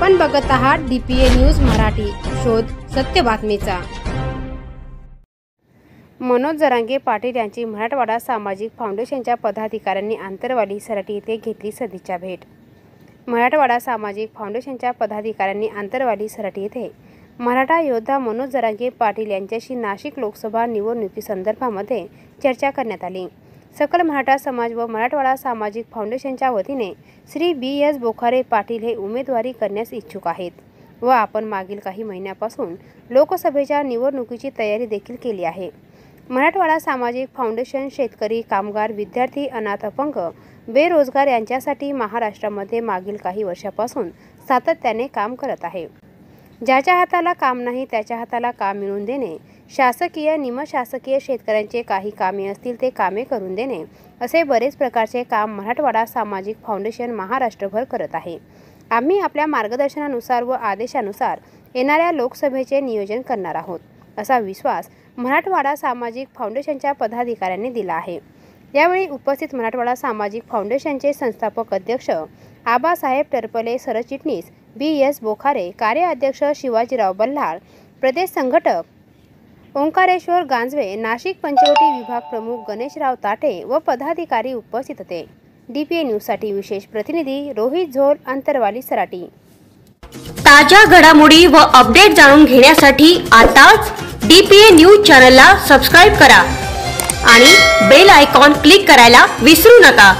आपण बघत आहात DPA न्यूज मराठी, शोध सत्य बातमीचा। मनोज जरांगे पाटील यांची मराठवाडा सामाजिक फाउंडेशनच्या पदाधिकाऱ्यांनी आंतरवाली सराटी येथे घेतली सदिच्छा भेट। मराठवाडा सामाजिक फाउंडेशनच्या पदाधिकाऱ्यांनी आंतरवाली सराटी येथे मराठा योद्धा मनोज जरांगे पाटील यांच्याशी नाशिक लोकसभा निवडणुकीसंदर्भामध्ये चर्चा करण्यात आली। सकल मराठा समाज व मराठवाडा सामाजिक फाउंडेशनच्या वतीने श्री BS बोखारे पाटील हे उमेदवारी करण्यास इच्छुक आहेत व आपण मागील काही महिन्यापासून लोकसभेच्या निवडणुकीची तयारी देखील केली आहे। मराठवाडा सामाजिक फाउंडेशन शेतकरी, कामगार, विद्यार्थी, अनाथ, अपंग, बेरोजगार यांच्यासाठी महाराष्ट्रामध्ये मागील काही वर्षापासून सातत्याने काम करत आहे। ज्याच्या हाताला काम नाही त्याच्या हाताला काम मिळवून देणे, शासकीय, निमशासकीय शेतकऱ्यांचे काही कामे असतील ते कामे करून देणे असे बरेच प्रकारचे काम मराठवाडा सामाजिक फाउंडेशन महाराष्ट्रभर करत आहे। आम्ही आपल्या मार्गदर्शनानुसार व आदेशानुसार येणाऱ्या लोकसभेचे नियोजन करणार आहोत असा विश्वास मराठवाडा सामाजिक फाउंडेशनच्या पदाधिकाऱ्यांनी दिला आहे। यावेळी उपस्थित मराठवाडा सामाजिक फाउंडेशनचे संस्थापक अध्यक्ष आबासाहेब टरपले, सरचिटणीस BS बोखारे, कार्याध्यक्ष शिवाजीराव बल्लाळ, प्रदेश संघटक ओंकारेश्वर गांजवे, नाशिक पंचवटी विभाग प्रमुख गणेशराव ताटे व पदाधिकारी उपस्थित होते। DPA न्यूजसाठी विशेष प्रतिनिधी रोहित झोल, अंतरवाली सराटी। ताज्या घडामोडी व अपडेट जाणून घेण्यासाठी आताच DPA न्यूज चॅनलला सबस्क्राइब करा आणि बेल आयकॉन क्लिक करायला विसरू नका।